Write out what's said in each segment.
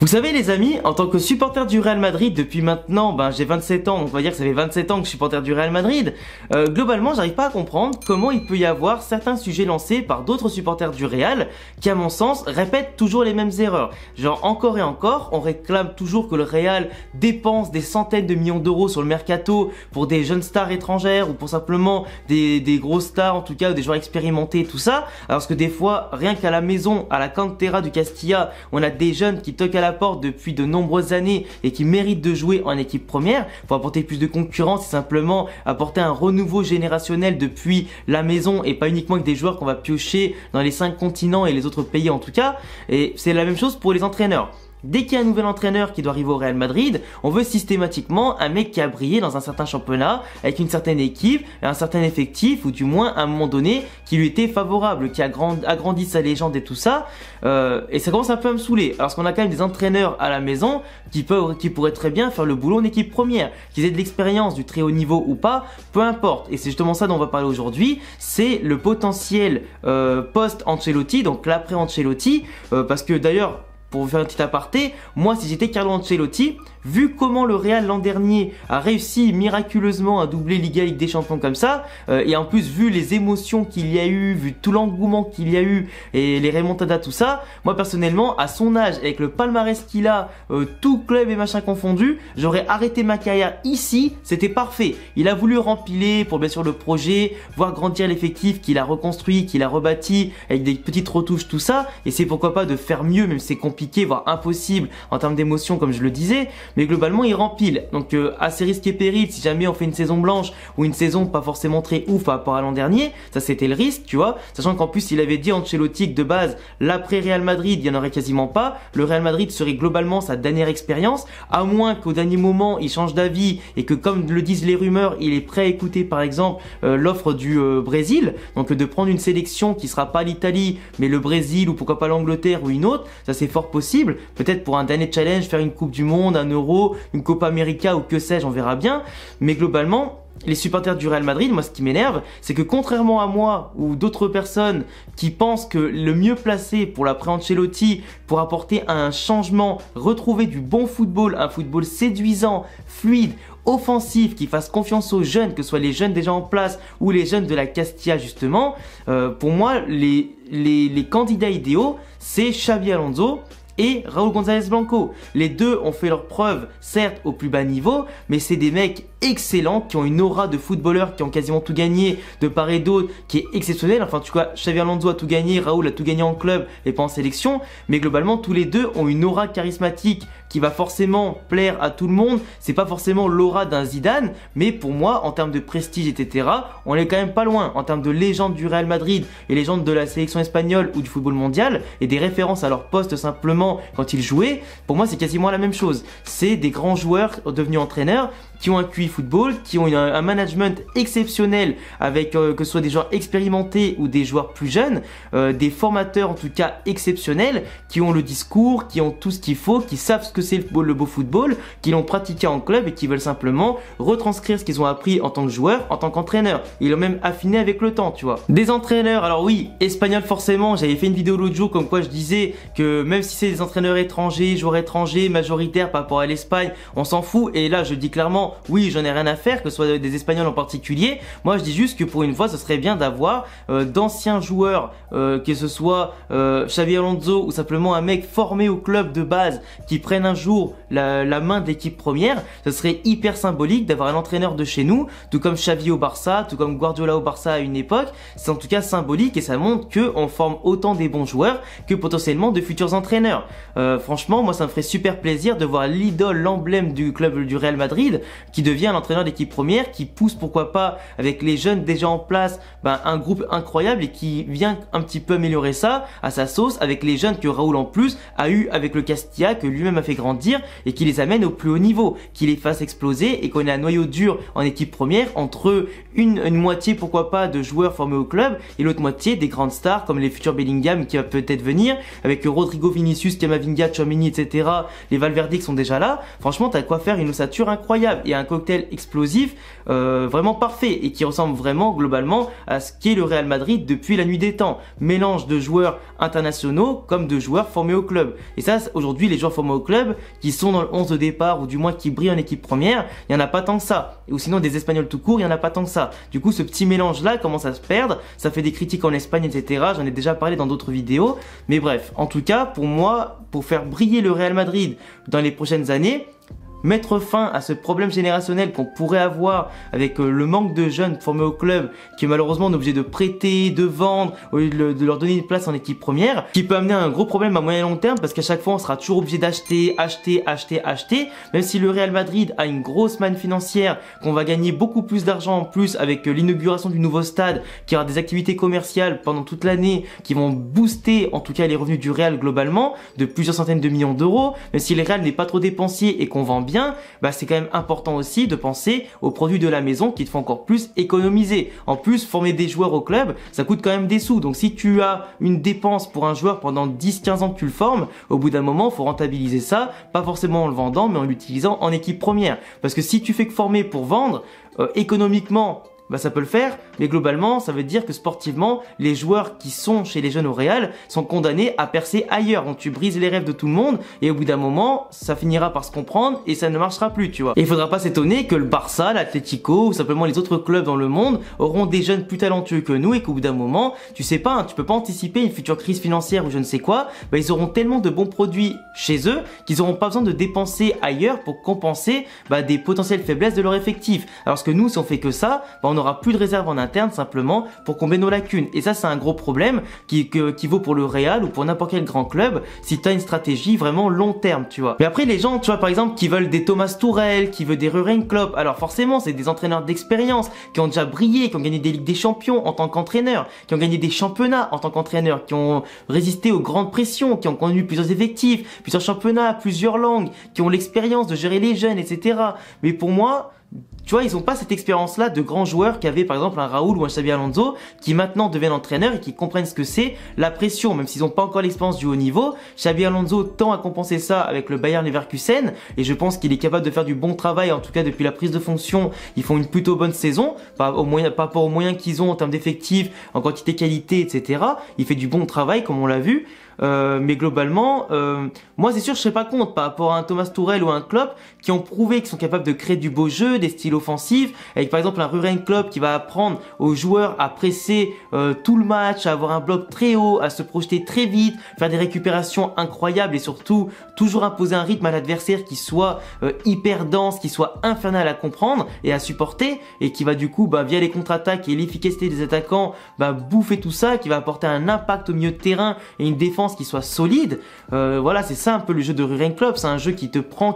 Vous savez les amis, en tant que supporter du Real Madrid depuis maintenant, j'ai 27 ans, donc on va dire que ça fait 27 ans que je suis supporter du Real Madrid. Globalement, j'arrive pas à comprendre comment il peut y avoir certains sujets lancés par d'autres supporters du Real qui, à mon sens, répètent toujours les mêmes erreurs. Genre encore et encore, on réclame toujours que le Real dépense des centaines de millions d'euros sur le mercato pour des jeunes stars étrangères ou pour simplement des grosses stars en tout cas, ou des joueurs expérimentés, tout ça. Alors que des fois, rien qu'à la maison, à la cantera du Castilla, on a des jeunes qui toquent à la porte depuis de nombreuses années et qui méritent de jouer en équipe première pour apporter plus de concurrence et simplement apporter un renouveau générationnel depuis la maison et pas uniquement avec des joueurs qu'on va piocher dans les 5 continents et les autres pays en tout cas. Et c'est la même chose pour les entraîneurs. Dès qu'il y a un nouvel entraîneur qui doit arriver au Real Madrid, on veut systématiquement un mec qui a brillé dans un certain championnat, avec une certaine équipe, un certain effectif, ou du moins à un moment donné, qui lui était favorable, qui a agrandi sa légende et tout ça. Et ça commence un peu à me saouler. Alors qu'on a quand même des entraîneurs à la maison qui pourraient très bien faire le boulot en équipe première, qu'ils aient de l'expérience, du très haut niveau ou pas, peu importe. Et c'est justement ça dont on va parler aujourd'hui, c'est le potentiel post-Ancelotti, donc l'après-Ancelotti, parce que d'ailleurs, pour vous faire un petit aparté, moi si j'étais Carlo Ancelotti, vu comment le Real l'an dernier a réussi miraculeusement à doubler Liga, Ligue des Champions comme ça, et en plus vu les émotions qu'il y a eu, vu tout l'engouement qu'il y a eu et les remontadas tout ça, moi personnellement à son âge avec le palmarès qu'il a, tout club et machin confondu, j'aurais arrêté ma carrière ici, c'était parfait. Il a voulu rempiler pour bien sûr le projet, voir grandir l'effectif qu'il a reconstruit, qu'il a rebâti avec des petites retouches tout ça, et c'est pourquoi pas de faire mieux même si c'est compliqué voire impossible en termes d'émotion comme je le disais. Mais globalement il rempile, donc à ses risques et périls si jamais on fait une saison blanche ou une saison pas forcément très ouf par rapport à l'an dernier, ça c'était le risque tu vois, sachant qu'en plus il avait dit Ancelotti que de base l'après Real Madrid il y en aurait quasiment pas, le Real Madrid serait globalement sa dernière expérience, à moins qu'au dernier moment il change d'avis et que comme le disent les rumeurs il est prêt à écouter par exemple l'offre du Brésil, donc de prendre une sélection qui sera pas l'Italie mais le Brésil ou pourquoi pas l'Angleterre ou une autre, ça c'est fort possible, peut-être pour un dernier challenge faire une coupe du monde, un euro, une Copa América ou que sais-je, on verra bien. Mais globalement, les supporters du Real Madrid, moi ce qui m'énerve, c'est que contrairement à moi ou d'autres personnes qui pensent que le mieux placé pour l'après Ancelotti, pour apporter un changement, retrouver du bon football, un football séduisant, fluide, offensif, qui fasse confiance aux jeunes, que ce soit les jeunes déjà en place ou les jeunes de la Castilla justement, pour moi les candidats idéaux, c'est Xabi Alonso et Raúl González Blanco. Les deux ont fait leurs preuves, certes au plus bas niveau, mais c'est des mecs excellents qui ont une aura de footballeurs qui ont quasiment tout gagné de part et d'autre, qui est exceptionnelle. Enfin, tu vois, Xabi Alonso a tout gagné, Raúl a tout gagné en club et pas en sélection, mais globalement tous les deux ont une aura charismatique qui va forcément plaire à tout le monde. C'est pas forcément l'aura d'un Zidane, mais pour moi, en termes de prestige, etc., on est quand même pas loin. En termes de légende du Real Madrid et légende de la sélection espagnole ou du football mondial et des références à leur poste simplement quand ils jouaient, pour moi c'est quasiment la même chose. C'est des grands joueurs devenus entraîneurs qui ont un QI football, qui ont un management exceptionnel avec que ce soit des joueurs expérimentés ou des joueurs plus jeunes, des formateurs en tout cas exceptionnels, qui ont le discours, qui ont tout ce qu'il faut, qui savent ce que c'est le beau football, qui l'ont pratiqué en club et qui veulent simplement retranscrire ce qu'ils ont appris en tant que joueur, en tant qu'entraîneur. Ils l'ont même affiné avec le temps, tu vois. Des entraîneurs, alors oui, espagnols forcément, j'avais fait une vidéo l'autre jour comme quoi je disais que même si c'est des entraîneurs étrangers, joueurs étrangers, majoritaires par rapport à l'Espagne, on s'en fout. Et là, je dis clairement, oui, j'en ai rien à faire, que ce soit des Espagnols en particulier. Moi, je dis juste que pour une fois, ce serait bien d'avoir d'anciens joueurs, que ce soit Xabi Alonso ou simplement un mec formé au club de base qui prenne un jour la main de l'équipe première. Ce serait hyper symbolique d'avoir un entraîneur de chez nous, tout comme Xavi au Barça, tout comme Guardiola au Barça à une époque. C'est en tout cas symbolique et ça montre qu'on forme autant des bons joueurs que potentiellement de futurs entraîneurs. Franchement, moi, ça me ferait super plaisir de voir l'idole, l'emblème du club du Real Madrid qui devient l'entraîneur d'équipe première, qui pousse pourquoi pas avec les jeunes déjà en place un groupe incroyable et qui vient un petit peu améliorer ça à sa sauce avec les jeunes que Raúl en plus a eu avec le Castilla, que lui-même a fait grandir et qui les amène au plus haut niveau, qui les fasse exploser et qu'on ait un noyau dur en équipe première entre une moitié pourquoi pas de joueurs formés au club et l'autre moitié des grandes stars comme les futurs Bellingham qui va peut-être venir avec Rodrigo, Vinicius, Camavinga, Tchouaméni, etc. Les Valverde qui sont déjà là. Franchement, t'as quoi faire une ossature incroyable. et un cocktail explosif vraiment parfait et qui ressemble vraiment globalement à ce qu'est le Real Madrid depuis la nuit des temps. Mélange de joueurs internationaux comme de joueurs formés au club. Et ça, aujourd'hui, les joueurs formés au club qui sont dans le 11 de départ ou du moins qui brillent en équipe première, il n'y en a pas tant que ça. Ou sinon des Espagnols tout court, il n'y en a pas tant que ça. Du coup, ce petit mélange-là commence à se perdre. Ça fait des critiques en Espagne, etc. J'en ai déjà parlé dans d'autres vidéos. Mais bref, en tout cas, pour moi, pour faire briller le Real Madrid dans les prochaines années, mettre fin à ce problème générationnel qu'on pourrait avoir avec le manque de jeunes formés au club qui malheureusement on est obligé de prêter, de vendre au lieu de leur donner une place en équipe première, qui peut amener un gros problème à moyen et long terme parce qu'à chaque fois on sera toujours obligé d'acheter, même si le Real Madrid a une grosse manne financière, qu'on va gagner beaucoup plus d'argent en plus avec l'inauguration du nouveau stade, qui aura des activités commerciales pendant toute l'année qui vont booster en tout cas les revenus du Real globalement de plusieurs centaines de millions d'euros, même si le Real n'est pas trop dépensier et qu'on vend bien, bah c'est quand même important aussi de penser aux produits de la maison qui te font encore plus économiser. En plus, former des joueurs au club, ça coûte quand même des sous. Donc si tu as une dépense pour un joueur pendant 10-15 ans que tu le formes, au bout d'un moment, il faut rentabiliser ça, pas forcément en le vendant, mais en l'utilisant en équipe première. Parce que si tu fais que former pour vendre, économiquement, bah ça peut le faire, mais globalement, ça veut dire que sportivement, les joueurs qui sont chez les jeunes au Real sont condamnés à percer ailleurs. Donc tu brises les rêves de tout le monde et au bout d'un moment, ça finira par se comprendre et ça ne marchera plus, tu vois. Et il faudra pas s'étonner que le Barça, l'Atlético ou simplement les autres clubs dans le monde auront des jeunes plus talentueux que nous et qu'au bout d'un moment, tu sais pas, hein, tu peux pas anticiper une future crise financière ou je ne sais quoi, bah ils auront tellement de bons produits chez eux qu'ils auront pas besoin de dépenser ailleurs pour compenser des potentielles faiblesses de leur effectif. Alors que nous, si on fait que ça, on n'aura plus de réserve en interne simplement pour combler nos lacunes. Et ça, c'est un gros problème qui vaut pour le Real ou pour n'importe quel grand club si tu as une stratégie vraiment long terme, tu vois. Mais après, les gens, tu vois, par exemple, qui veulent des Thomas Tuchel, qui veulent des Jürgen Klopp, alors forcément, c'est des entraîneurs d'expérience qui ont déjà brillé, qui ont gagné des Ligues des Champions en tant qu'entraîneurs, qui ont gagné des championnats en tant qu'entraîneurs, qui ont résisté aux grandes pressions, qui ont connu plusieurs effectifs, plusieurs championnats, plusieurs langues, qui ont l'expérience de gérer les jeunes, etc. Mais pour moi, tu vois, ils ont pas cette expérience-là de grands joueurs qu'avaient par exemple un Raúl ou un Xabi Alonso qui maintenant deviennent entraîneurs et qui comprennent ce que c'est la pression, même s'ils n'ont pas encore l'expérience du haut niveau. Xabi Alonso tend à compenser ça avec le Bayer Leverkusen et je pense qu'il est capable de faire du bon travail, en tout cas depuis la prise de fonction, ils font une plutôt bonne saison, par rapport aux moyens qu'ils ont en termes d'effectifs, en quantité, qualité, etc. Il fait du bon travail comme on l'a vu. Mais globalement, moi c'est sûr je serais pas contre par rapport à un Thomas Tuchel ou un Klopp qui ont prouvé qu'ils sont capables de créer du beau jeu, des styles offensifs, avec par exemple un Jürgen Klopp qui va apprendre aux joueurs à presser tout le match, à avoir un bloc très haut, à se projeter très vite, faire des récupérations incroyables et surtout toujours imposer un rythme à l'adversaire qui soit hyper dense, qui soit infernal à comprendre et à supporter et qui va du coup via les contre-attaques et l'efficacité des attaquants bouffer tout ça, qui va apporter un impact au milieu de terrain et une défense qui soit solide. Voilà, c'est ça un peu le jeu de Jürgen Klopp, c'est un jeu qui te prend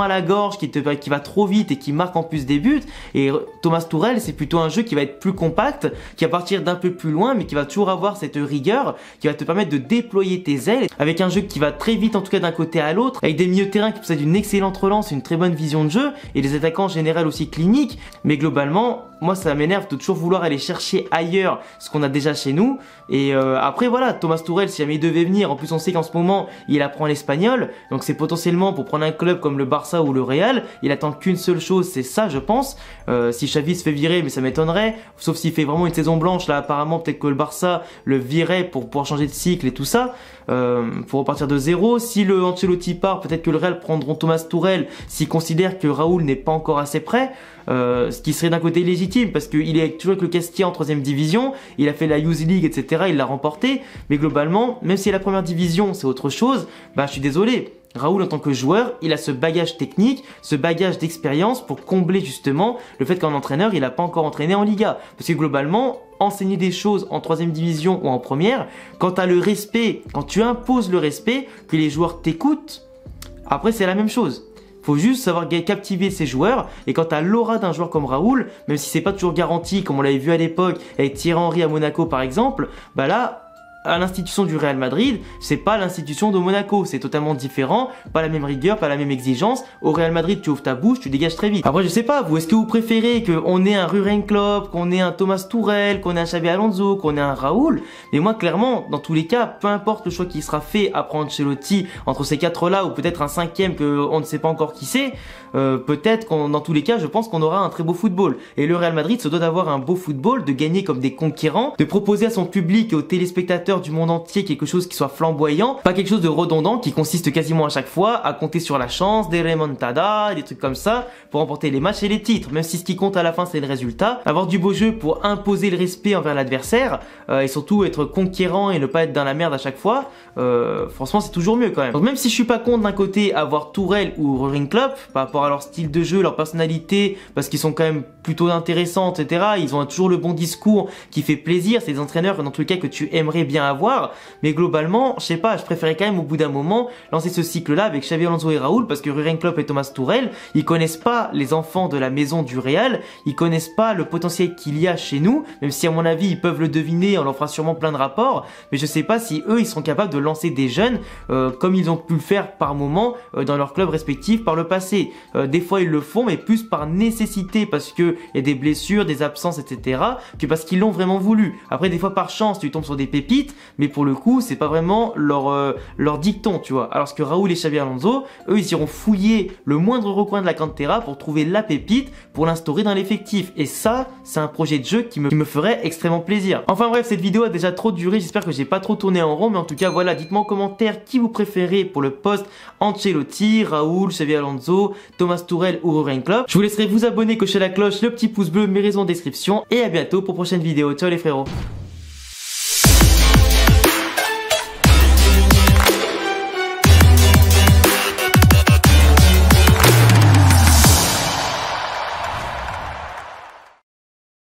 à la gorge, qui va trop vite et qui marque en plus des buts. Et Thomas Tuchel, c'est plutôt un jeu qui va être plus compact, qui va partir d'un peu plus loin, mais qui va toujours avoir cette rigueur, qui va te permettre de déployer tes ailes, avec un jeu qui va très vite en tout cas d'un côté à l'autre, avec des milieux de terrain qui possèdent une excellente relance, une très bonne vision de jeu, et des attaquants en général aussi cliniques. Mais globalement, moi ça m'énerve de toujours vouloir aller chercher ailleurs ce qu'on a déjà chez nous. Et après voilà, Thomas Tuchel, si jamais il devait venir, en plus on sait qu'en ce moment il apprend l'espagnol, donc c'est potentiellement pour prendre un club comme le Barça ou le Real, il attend qu'une seule chose, c'est ça je pense. Si Xavi se fait virer, mais ça m'étonnerait, sauf s'il fait vraiment une saison blanche, là apparemment peut-être que le Barça le virait pour pouvoir changer de cycle et tout ça, pour repartir de zéro. Si le Ancelotti part, peut-être que le Real prendront Thomas Tuchel s'ils considèrent que Raúl n'est pas encore assez prêt. Ce qui serait d'un côté légitime parce qu'il est toujours avec le Castilla en 3ème division, il a fait la Youth League, etc. Il l'a remporté, mais globalement, même si la première division c'est autre chose, je suis désolé. Raúl en tant que joueur, il a ce bagage technique, ce bagage d'expérience pour combler justement le fait qu'un entraîneur, il n'a pas encore entraîné en Liga. Parce que globalement, enseigner des choses en 3ème division ou en première, quand tu as le respect, quand tu imposes le respect, que les joueurs t'écoutent, après c'est la même chose. Faut juste savoir captiver ses joueurs et quand t'as l'aura d'un joueur comme Raúl, même si c'est pas toujours garanti comme on l'avait vu à l'époque avec Thierry Henry à Monaco par exemple, là à l'institution du Real Madrid, c'est pas l'institution de Monaco, c'est totalement différent, pas la même rigueur, pas la même exigence. Au Real Madrid, tu ouvres ta bouche, tu dégages très vite. Après, je sais pas, vous, est-ce que vous préférez qu'on ait un Jürgen Klopp, qu'on ait un Thomas Tuchel, qu'on ait un Xabi Alonso, qu'on ait un Raoul? Mais moi, clairement, dans tous les cas, peu importe le choix qui sera fait après Ancelotti, entre ces quatre-là, ou peut-être un cinquième que on ne sait pas encore qui c'est, peut-être dans tous les cas, je pense qu'on aura un très beau football. Et le Real Madrid se doit d'avoir un beau football, de gagner comme des conquérants, de proposer à son public et aux téléspectateurs du monde entier quelque chose qui soit flamboyant, pas quelque chose de redondant qui consiste quasiment à chaque fois à compter sur la chance, des remontadas, des trucs comme ça pour remporter les matchs et les titres, même si ce qui compte à la fin c'est le résultat. Avoir du beau jeu pour imposer le respect envers l'adversaire et surtout être conquérant et ne pas être dans la merde à chaque fois, franchement c'est toujours mieux quand même. Donc même si je suis pas contre d'un côté avoir Tuchel ou Jürgen Klopp par rapport à leur style de jeu, leur personnalité, parce qu'ils sont quand même plutôt intéressants, etc. Ils ont toujours le bon discours qui fait plaisir, c'est des entraîneurs dans tous les cas que tu aimerais bien avoir, mais globalement, je sais pas, je préférais quand même au bout d'un moment lancer ce cycle-là avec Xabi Alonso et Raoul, parce que Jürgen Klopp et Thomas Tuchel, ils connaissent pas les enfants de la maison du Real, ils connaissent pas le potentiel qu'il y a chez nous, même si à mon avis ils peuvent le deviner, on leur fera sûrement plein de rapports, mais je sais pas si eux ils seront capables de lancer des jeunes comme ils ont pu le faire par moment dans leurs clubs respectifs par le passé. Des fois ils le font, mais plus par nécessité, parce que il y a des blessures, des absences, etc., que parce qu'ils l'ont vraiment voulu. Après des fois par chance tu tombes sur des pépites, mais pour le coup c'est pas vraiment leur dicton, tu vois. Alors que Raoul et Xabi Alonso, eux ils iront fouiller le moindre recoin de la cantera pour trouver la pépite, pour l'instaurer dans l'effectif, et ça c'est un projet de jeu qui me ferait extrêmement plaisir. Enfin bref, cette vidéo a déjà trop duré, j'espère que j'ai pas trop tourné en rond, mais en tout cas voilà, dites-moi en commentaire qui vous préférez pour le post Ancelotti, Raoul, Xabi Alonso, Thomas Tuchel ou Jürgen Klopp. Je vous laisserai vous abonner, cocher la cloche, le petit pouce bleu, mes réseaux en description, et à bientôt pour prochaine vidéo. Ciao les frérots.